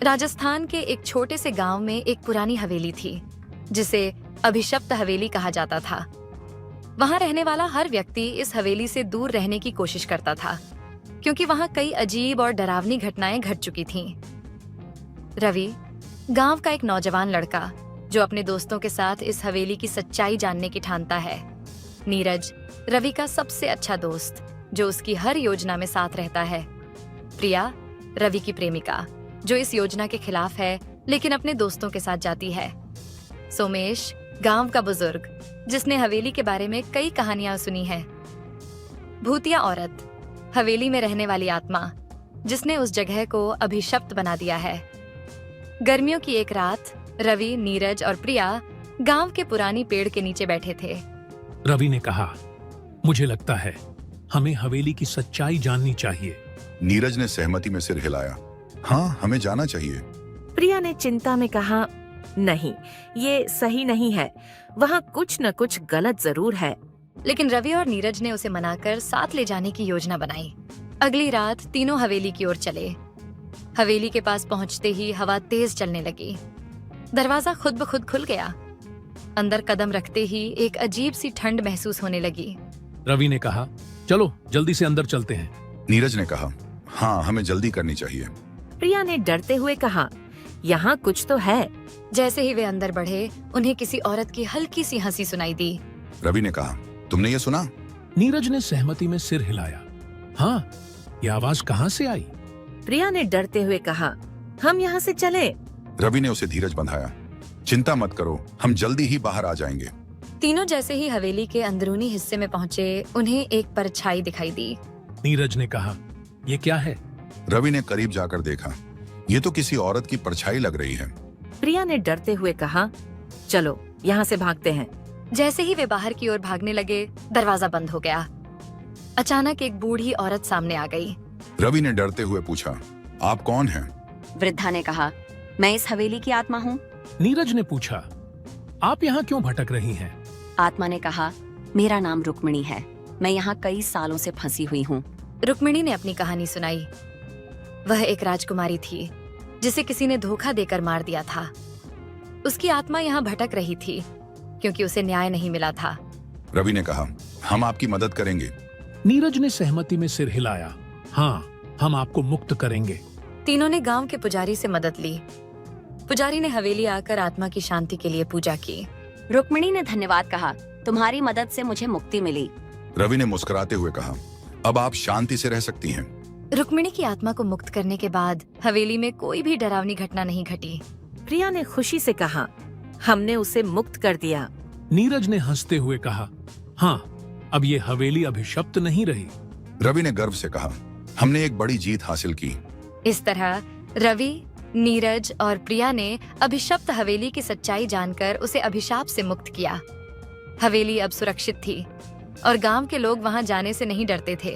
राजस्थान के एक छोटे से गांव में एक पुरानी हवेली थी जिसे अभिशप्त हवेली कहा जाता था। वहां रहने वाला हर व्यक्ति इस हवेली से दूर रहने की कोशिश करता था क्योंकि वहां कई अजीब और डरावनी घटनाएं घट चुकी थीं। रवि, गांव का एक नौजवान लड़का जो अपने दोस्तों के साथ इस हवेली की सच्चाई जानने की ठानता है। नीरज, रवि का सबसे अच्छा दोस्त जो उसकी हर योजना में साथ रहता है। प्रिया, रवि की प्रेमिका जो इस योजना के खिलाफ है लेकिन अपने दोस्तों के साथ जाती है। सोमेश, गांव का बुजुर्ग जिसने हवेली के बारे में कई कहानियां सुनी हैं। भूतिया औरत, हवेली में रहने वाली आत्मा जिसने उस जगह को अभिशप्त बना दिया है। गर्मियों की एक रात रवि, नीरज और प्रिया गांव के पुरानी पेड़ के नीचे बैठे थे। रवि ने कहा, मुझे लगता है हमें हवेली की सच्चाई जाननी चाहिए। नीरज ने सहमति में सिर हिलाया। हाँ, हमें जाना चाहिए। प्रिया ने चिंता में कहा, नहीं, ये सही नहीं है। वहाँ कुछ न कुछ गलत जरूर है। लेकिन रवि और नीरज ने उसे मनाकर साथ ले जाने की योजना बनाई। अगली रात तीनों हवेली की ओर चले। हवेली के पास पहुंचते ही हवा तेज चलने लगी। दरवाजा खुद ब खुद खुल गया। अंदर कदम रखते ही एक अजीब सी ठंड महसूस होने लगी। रवि ने कहा, चलो जल्दी से अंदर चलते हैं। नीरज ने कहा, हाँ, हमें जल्दी करनी चाहिए। प्रिया ने डरते हुए कहा, यहाँ कुछ तो है। जैसे ही वे अंदर बढ़े, उन्हें किसी औरत की हल्की सी हंसी सुनाई दी। रवि ने कहा, तुमने ये सुना? नीरज ने सहमति में सिर हिलाया। हाँ, ये आवाज कहाँ से आई? प्रिया ने डरते हुए कहा, हम यहाँ से चले। रवि ने उसे धीरज बंधाया। चिंता मत करो, हम जल्दी ही बाहर आ जाएंगे। तीनों जैसे ही हवेली के अंदरूनी हिस्से में पहुंचे, उन्हें एक परछाई दिखाई दी। नीरज ने कहा, ये क्या है? रवि ने करीब जाकर देखा। ये तो किसी औरत की परछाई लग रही है। प्रिया ने डरते हुए कहा, चलो यहाँ से भागते हैं। जैसे ही वे बाहर की ओर भागने लगे, दरवाजा बंद हो गया। अचानक एक बूढ़ी औरत सामने आ गई। रवि ने डरते हुए पूछा, आप कौन हैं? वृद्धा ने कहा, मैं इस हवेली की आत्मा हूँ। नीरज ने पूछा, आप यहाँ क्यों भटक रही हैं? आत्मा ने कहा, मेरा नाम रुक्मिणी है। मैं यहाँ कई सालों से फंसी हुई हूँ। रुक्मिणी ने अपनी कहानी सुनाई। वह एक राजकुमारी थी जिसे किसी ने धोखा देकर मार दिया था। उसकी आत्मा यहाँ भटक रही थी क्योंकि उसे न्याय नहीं मिला था। रवि ने कहा, हम आपकी मदद करेंगे। नीरज ने सहमति में सिर हिलाया। हाँ, हम आपको मुक्त करेंगे। तीनों ने गांव के पुजारी से मदद ली। पुजारी ने हवेली आकर आत्मा की शांति के लिए पूजा की। रुक्मिणी ने धन्यवाद कहा, तुम्हारी मदद से मुझे मुक्ति मिली। रवि ने मुस्कुराते हुए कहा, अब आप शांति से रह सकती हैं। रुक्मिणी की आत्मा को मुक्त करने के बाद हवेली में कोई भी डरावनी घटना नहीं घटी। प्रिया ने खुशी से कहा, हमने उसे मुक्त कर दिया। नीरज ने हंसते हुए कहा, हाँ, अब ये हवेली अभिशप्त नहीं रही। रवि ने गर्व से कहा, हमने एक बड़ी जीत हासिल की। इस तरह रवि, नीरज और प्रिया ने अभिशप्त हवेली की सच्चाई जानकर उसे अभिशाप से मुक्त किया। हवेली अब सुरक्षित थी और गांव के लोग वहां जाने से नहीं डरते थे।